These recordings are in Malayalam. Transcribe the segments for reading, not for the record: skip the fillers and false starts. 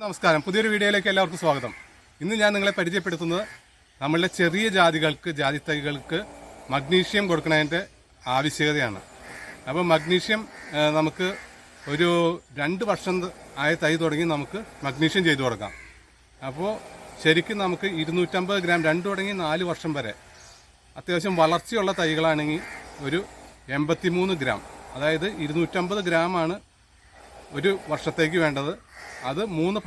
നമസ്കാരം, പുതിയൊരു വീഡിയോയിലേക്ക് എല്ലാവർക്കും സ്വാഗതം. ഇന്ന് ഞാൻ നിങ്ങളെ പരിചയപ്പെടുത്തുന്നത് നമ്മളുടെ ചെറിയ ജാതി തൈകൾക്ക് മഗ്നീഷ്യം കൊടുക്കുന്നതിൻ്റെ ആവശ്യകതയാണ്. അപ്പോൾ മഗ്നീഷ്യം നമുക്ക് ഒരു 2 വർഷം ആയ തൈ തുടങ്ങി നമുക്ക് മഗ്നീഷ്യം ചെയ്തു കൊടുക്കാം. അപ്പോൾ ശരിക്കും നമുക്ക് 250 ഗ്രാം 2 തുടങ്ങി 4 വർഷം വരെ അത്യാവശ്യം വളർച്ചയുള്ള തൈകളാണെങ്കിൽ ഒരു 83 ഗ്രാം, അതായത് 250 ഗ്രാമാണ് ഒരു വർഷത്തേക്ക് വേണ്ടത്. അത് 3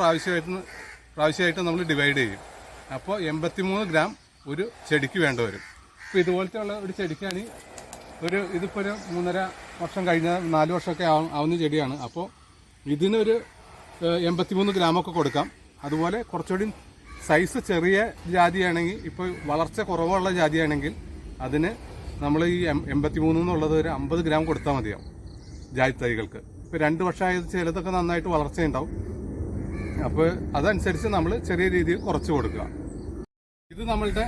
പ്രാവശ്യമായിട്ട് നമ്മൾ ഡിവൈഡ് ചെയ്യും. അപ്പോൾ 83 ഗ്രാം ഒരു ചെടിക്ക് വേണ്ടി വരും. ഇപ്പോൾ ഇതുപോലത്തെ ഉള്ള ഒരു ചെടിക്കാണ് ഇതിപ്പോൾ ഒരു 3.5 വർഷം കഴിഞ്ഞ 4 വർഷമൊക്കെ ആവുന്ന ചെടിയാണ്. അപ്പോൾ ഇതിനൊരു 83 ഗ്രാമൊക്കെ കൊടുക്കാം. അതുപോലെ കുറച്ചുകൂടി സൈസ് ചെറിയ ജാതിയാണെങ്കിൽ, ഇപ്പോൾ വളർച്ച കുറവുള്ള ജാതിയാണെങ്കിൽ അതിന് നമ്മൾ ഈ 83 എന്നുള്ളത് ഒരു 50 ഗ്രാം കൊടുത്താൽ മതിയാവും ജാതി തൈകൾക്ക്. ഇപ്പോൾ 2 വർഷമായത് ചിലതൊക്കെ നന്നായിട്ട് വളർച്ചയുണ്ടാവും. അപ്പോൾ അതനുസരിച്ച് നമ്മൾ ചെറിയ രീതിയിൽ കുറച്ച് കൊടുക്കുക. ഇത് നമ്മളുടെ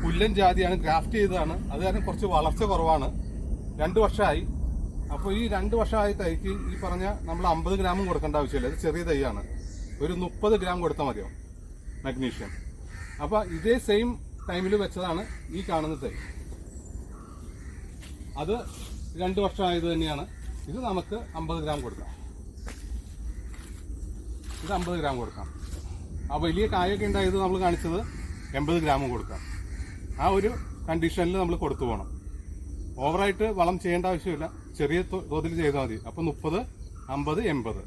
പുല്ലൻ ജാതിയാണ്, ഗ്രാഫ്റ്റ് ചെയ്തതാണ്. അത് കാരണം കുറച്ച് വളർച്ച കുറവാണ്. 2 വർഷമായി. അപ്പോൾ ഈ 2 വർഷമായ തൈക്ക് ഈ പറഞ്ഞ നമ്മൾ 50 ഗ്രാമും കൊടുക്കേണ്ട ആവശ്യമില്ല. ഇത് ചെറിയ തൈയാണ്. ഒരു 30 ഗ്രാം കൊടുത്താൽ മതിയാവും മഗ്നീഷ്യം. അപ്പോൾ ഇതേ സെയിം ടൈമിൽ വെച്ചതാണ് ഈ കാണുന്ന തൈ. അത് 2 വർഷമായത് തന്നെയാണ്. ഇത് നമുക്ക് 50 ഗ്രാം കൊടുക്കാം. ഇത് 50 ഗ്രാം കൊടുക്കാം. ആ വലിയ കായൊക്കെ ഉണ്ടായത് നമ്മൾ കാണിച്ചത് 80 ഗ്രാമും കൊടുക്കാം. ആ ഒരു കണ്ടീഷനിൽ നമ്മൾ കൊടുത്തു പോകണം. ഓവറായിട്ട് വളം ചെയ്യേണ്ട ആവശ്യമില്ല, ചെറിയ തോതിൽ ചെയ്താൽ മതി. അപ്പോൾ 30, 50, 80.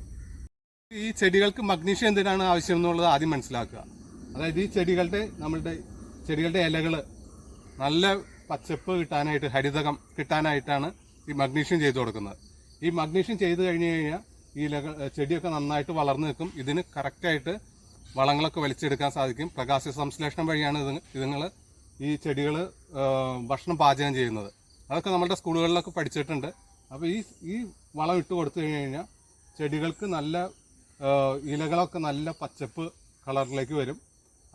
ഈ ചെടികൾക്ക് മഗ്നീഷ്യം എന്തിനാണ് ആവശ്യം എന്നുള്ളത് ആദ്യം മനസ്സിലാക്കുക. അതായത് ഈ നമ്മളുടെ ചെടികളുടെ ഇലകൾ നല്ല പച്ചപ്പ് കിട്ടാനായിട്ട്, ഹരിതകം കിട്ടാനായിട്ടാണ് ഈ മഗ്നീഷ്യം ചെയ്തു കൊടുക്കുന്നത്. ഈ മഗ്നീഷ്യം ചെയ്ത് കഴിഞ്ഞ് കഴിഞ്ഞാൽ ഈ ചെടിയൊക്കെ നന്നായിട്ട് വളർന്നു നിൽക്കും. ഇതിന് കറക്റ്റായിട്ട് വളങ്ങളൊക്കെ വലിച്ചെടുക്കാൻ സാധിക്കും. പ്രകാശ സംശ്ലേഷണം വഴിയാണ് ഇതുങ്ങൾ ഈ ചെടികൾ ഭക്ഷണം പാചകം ചെയ്യുന്നത്. അതൊക്കെ നമ്മുടെ സ്കൂളുകളിലൊക്കെ പഠിച്ചിട്ടുണ്ട്. അപ്പോൾ ഈ വളം ഇട്ട് കൊടുത്തു കഴിഞ്ഞാൽ ചെടികൾക്ക് നല്ല ഇലകളൊക്കെ നല്ല പച്ചപ്പ് കളറിലേക്ക് വരും.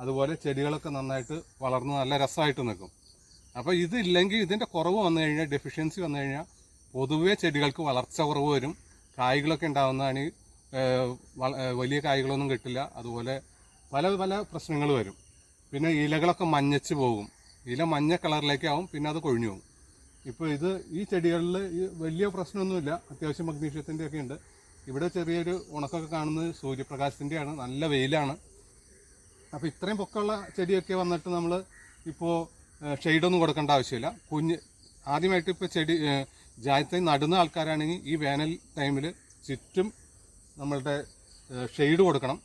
അതുപോലെ ചെടികളൊക്കെ നന്നായിട്ട് വളർന്ന് നല്ല രസമായിട്ട് നിൽക്കും. അപ്പോൾ ഇതില്ലെങ്കിൽ, ഇതിൻ്റെ കുറവ് വന്നു കഴിഞ്ഞാൽ, ഡെഫിഷ്യൻസി വന്നു കഴിഞ്ഞാൽ പൊതുവെ ചെടികൾക്ക് വളർച്ച കുറവ് വരും. കായ്കളൊക്കെ ഉണ്ടാകുന്നതാണ്, വലിയ കായ്കളൊന്നും കിട്ടില്ല. അതുപോലെ പല പല പ്രശ്നങ്ങൾ വരും. പിന്നെ ഇലകളൊക്കെ മഞ്ഞച്ച് പോകും. ഇല മഞ്ഞ കളറിലേക്ക് ആവും, പിന്നെ അത് കൊഴിഞ്ഞു പോകും. ഇപ്പോൾ ഈ ചെടികളിൽ വലിയ പ്രശ്നമൊന്നുമില്ല. അത്യാവശ്യം മഗ്നീഷ്യത്തിൻ്റെ ഒക്കെ ഉണ്ട്. ഇവിടെ ചെറിയൊരു ഉണക്കൊക്കെ കാണുന്നത് സൂര്യപ്രകാശത്തിൻ്റെയാണ്, നല്ല വെയിലാണ്. അപ്പോൾ ഇത്രയും പൊക്കമുള്ള ചെടിയൊക്കെ വന്നിട്ട് നമ്മൾ ഇപ്പോൾ ഷെയ്ഡൊന്നും കൊടുക്കേണ്ട ആവശ്യമില്ല. ആദ്യമായിട്ട് ഇപ്പോൾ ജാതി നടുന്ന ആൾക്കാരാണെങ്കിൽ ഈ വേനൽ ടൈമിൽ ചുറ്റും നമ്മളുടെ ഷെയ്ഡ് കൊടുക്കണം.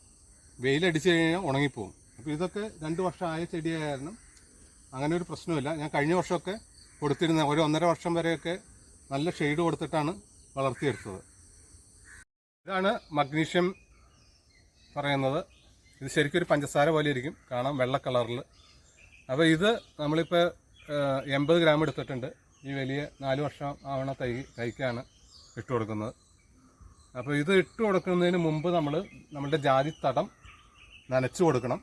വെയിലടിച്ച് കഴിഞ്ഞാൽ ഉണങ്ങിപ്പോവും. അപ്പോൾ ഇതൊക്കെ 2 വർഷമായ ചെടിയായ കാരണം അങ്ങനെ ഒരു പ്രശ്നമില്ല. ഞാൻ കഴിഞ്ഞ വർഷമൊക്കെ കൊടുത്തിരുന്ന ഒരു 1.5 വർഷം വരെയൊക്കെ നല്ല ഷെയ്ഡ് കൊടുത്തിട്ടാണ് വളർത്തിയെടുത്തത്. ഇതാണ് മഗ്നീഷ്യം പറയുന്നത്. ഇത് ശരിക്കും ഒരു പഞ്ചസാര പോലെ ഇരിക്കും, കാണാം വെള്ള കളറിൽ. അപ്പോൾ ഇത് നമ്മളിപ്പോൾ 80 ഗ്രാം എടുത്തിട്ടുണ്ട്. ഈ വലിയ 4 വർഷം ആവണ തൈക്കാണ് ഇട്ട് കൊടുക്കുന്നത്. അപ്പോൾ ഇത് ഇട്ട് കൊടുക്കുന്നതിന് മുമ്പ് നമ്മളുടെ ജാതി തടം നനച്ചു കൊടുക്കണം.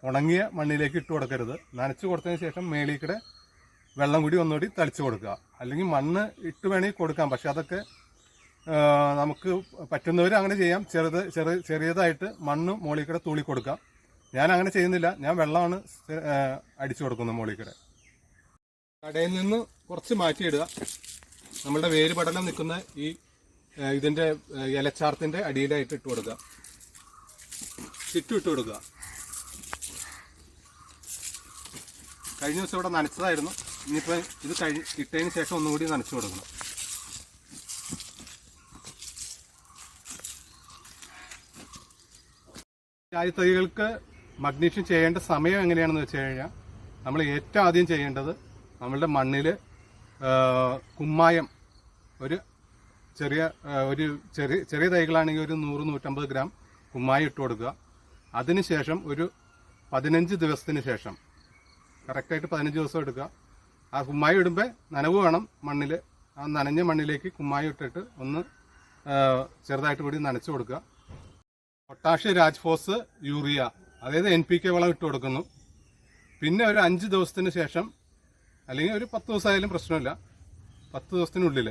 ഉണങ്ങിയ മണ്ണിലേക്ക് ഇട്ട് കൊടുക്കരുത്. നനച്ചു കൊടുത്തതിന് ശേഷം മേളിക്കൂടെ വെള്ളം കൂടി ഒന്നുകൂടി തളിച്ചു കൊടുക്കുക. അല്ലെങ്കിൽ മണ്ണ് ഇട്ട് വേണമെങ്കിൽ കൊടുക്കാം. പക്ഷെ അതൊക്കെ നമുക്ക് പറ്റുന്നവർ അങ്ങനെ ചെയ്യാം. ചെറിയതായിട്ട് മണ്ണ് മോളിക്കൂടെ തൂളി കൊടുക്കാം. ഞാൻ അങ്ങനെ ചെയ്യുന്നില്ല. ഞാൻ വെള്ളമാണ് അടിച്ചു കൊടുക്കുന്നത് മോളിക്കൂടെ. കടയിൽ നിന്ന് കുറച്ച് മാറ്റിയിടുക. നമ്മളുടെ വേര് പടലം നിൽക്കുന്ന ഇതിൻ്റെ ഇലച്ചാർത്തിൻ്റെ അടിയിലായിട്ട് ഇട്ട് കൊടുക്കുക. ചുറ്റും ഇട്ട് കൊടുക്കുക. കഴിഞ്ഞ ദിവസം ഇവിടെ നനച്ചതായിരുന്നു. ഇനിയിപ്പോൾ ഇത് ഇട്ടതിന് ശേഷം ഒന്നുകൂടി നനച്ചു കൊടുക്കണം. ജാതി തൈകൾക്ക് മഗ്നീഷ്യം ചെയ്യേണ്ട സമയം എങ്ങനെയാണെന്ന് വെച്ച് കഴിഞ്ഞാൽ, നമ്മൾ ഏറ്റവും ആദ്യം ചെയ്യേണ്ടത് നമ്മളുടെ മണ്ണിൽ കുമ്മായം ചെറിയ തൈകളാണെങ്കിൽ ഒരു 100-150 ഗ്രാം കുമ്മായം ഇട്ട് കൊടുക്കുക. അതിനുശേഷം ഒരു 15 ദിവസത്തിന് ശേഷം, കറക്റ്റായിട്ട് 15 ദിവസം എടുക്കുക. ആ കുമ്മായം ഇടുമ്പോൾ നനവ് വേണം മണ്ണിൽ. ആ നനഞ്ഞ മണ്ണിലേക്ക് കുമ്മായം ഇട്ടിട്ട് ഒന്ന് ചെറുതായിട്ട് കൂടി നനച്ചു കൊടുക്കുക. പൊട്ടാഷ്യം, രാജ്ഫോസ്, യൂറിയ, അതായത് NPK വളം ഇട്ട് കൊടുക്കുന്നു. പിന്നെ ഒരു 5 ദിവസത്തിന് ശേഷം, അല്ലെങ്കിൽ ഒരു 10 ദിവസമായാലും പ്രശ്നമില്ല, 10 ദിവസത്തിനുള്ളിൽ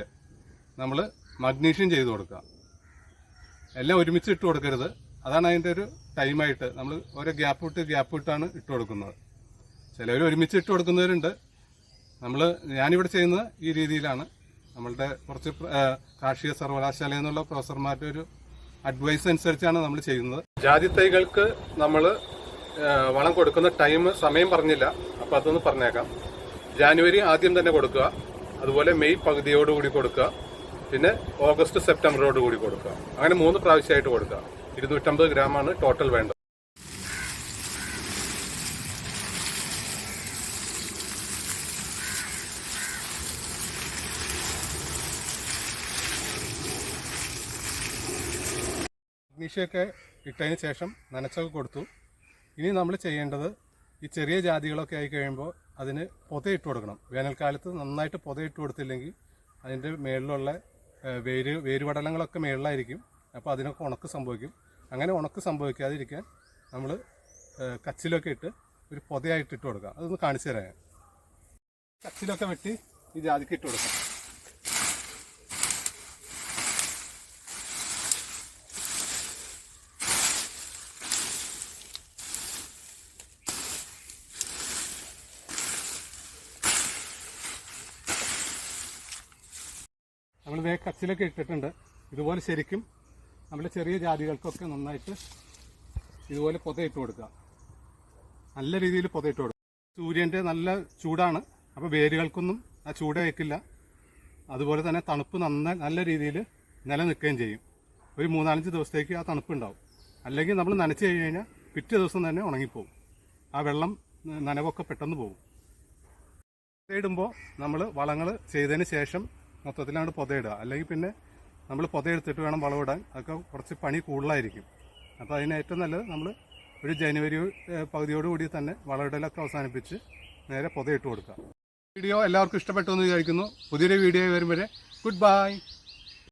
നമ്മൾ മഗ്നീഷ്യം ചെയ്ത് കൊടുക്കുക. എല്ലാം ഒരുമിച്ച് ഇട്ട് കൊടുക്കരുത്. അതാണ് അതിൻ്റെ ഒരു ടൈമായിട്ട് നമ്മൾ ഓരോ ഗ്യാപ്പ് വിട്ടാണ് ഇട്ട് കൊടുക്കുന്നത്. ചിലവർ ഒരുമിച്ച് ഇട്ട് കൊടുക്കുന്നവരുണ്ട്. ഞാനിവിടെ ചെയ്യുന്നത് ഈ രീതിയിലാണ്. നമ്മളുടെ കുറച്ച് കാർഷിക സർവകലാശാലയിൽ നിന്നുള്ള പ്രൊഫസർമാരുടെ ഒരു അഡ്വൈസ് അനുസരിച്ചാണ് നമ്മൾ ചെയ്യുന്നത്. ജാതി തൈകൾക്ക് നമ്മൾ വളം കൊടുക്കുന്ന സമയം പറഞ്ഞില്ല, അപ്പോൾ അതൊന്ന് പറഞ്ഞേക്കാം. ജാനുവരി ആദ്യം തന്നെ കൊടുക്കുക, അതുപോലെ മെയ് പകുതിയോടുകൂടി കൊടുക്കുക, പിന്നെ ഓഗസ്റ്റ് സെപ്റ്റംബറോട് കൂടി കൊടുക്കുക. അങ്ങനെ 3 പ്രാവശ്യമായിട്ട് കൊടുക്കുക. 250 ഗ്രാമാണ് ടോട്ടൽ വേണ്ടത്. മഗ്നീഷ്യമൊക്കെ ഇട്ടതിന് ശേഷം നനച്ചൊക്കെ കൊടുത്തു. ഇനി നമ്മൾ ചെയ്യേണ്ടത് ഈ ചെറിയ ജാതികളൊക്കെ ആയി കഴിയുമ്പോൾ അതിന് പൊതയിട്ട് കൊടുക്കണം. വേനൽക്കാലത്ത് നന്നായിട്ട് പൊതയിട്ട് കൊടുത്തില്ലെങ്കിൽ അതിൻ്റെ മേളിലുള്ള വേരുപടലങ്ങളൊക്കെ മേളിലായിരിക്കും. അപ്പോൾ അതിനൊക്കെ ഉണക്ക് സംഭവിക്കും. അങ്ങനെ ഉണക്ക് സംഭവിക്കാതിരിക്കാൻ നമ്മൾ കച്ചിലൊക്കെ ഇട്ട് ഒരു പൊതയായിട്ട് ഇട്ട് കൊടുക്കാം. അതൊന്ന് കാണിച്ചു തരാം. കച്ചിലൊക്കെ വെട്ടി ഈ ജാതിക്ക് ഇട്ട് കൊടുക്കാം. നമ്മൾ കച്ചിലൊക്കെ ഇട്ടിട്ടുണ്ട്. ഇതുപോലെ ശരിക്കും നമ്മുടെ ചെറിയ ജാതികൾക്കൊക്കെ നന്നായിട്ട് ഇതുപോലെ പൊതയിട്ട് കൊടുക്കുക. നല്ല രീതിയിൽ പൊതയിട്ട് കൊടുക്കുക. സൂര്യൻ്റെ നല്ല ചൂടാണ്, അപ്പോൾ വേരുകൾക്കൊന്നും ആ ചൂട് ഏൽക്കില്ല. അതുപോലെ തന്നെ തണുപ്പ് നല്ല രീതിയിൽ നിലനിൽക്കുകയും ചെയ്യും. ഒരു 3-4 ദിവസത്തേക്ക് ആ തണുപ്പുണ്ടാവും. അല്ലെങ്കിൽ നമ്മൾ നനച്ച് കഴിഞ്ഞ് കഴിഞ്ഞാൽ പിറ്റേ ദിവസം തന്നെ ഉണങ്ങിപ്പോവും. ആ വെള്ളം നനവൊക്കെ പെട്ടെന്ന് പോകും. പൊതയിടുമ്പോൾ നമ്മൾ വളങ്ങൾ ചെയ്തതിന് ശേഷം മൊത്തത്തിലാണ് പൊതയിടുക. അല്ലെങ്കിൽ പിന്നെ നമ്മൾ പൊതയെടുത്തിട്ട് വേണം വളമിടാൻ. അതൊക്കെ കുറച്ച് പണി കൂടുതലായിരിക്കും. അപ്പോൾ അതിന് ഏറ്റവും നല്ലത് നമ്മൾ ഒരു ജനുവരി പകുതിയോടുകൂടി തന്നെ വളമിടലൊക്കെ അവസാനിപ്പിച്ച് നേരെ പൊതയിട്ട് കൊടുക്കുക. വീഡിയോ എല്ലാവർക്കും ഇഷ്ടപ്പെട്ടു എന്ന് വിചാരിക്കുന്നു. പുതിയൊരു വീഡിയോ വരും വരെ ഗുഡ് ബൈ.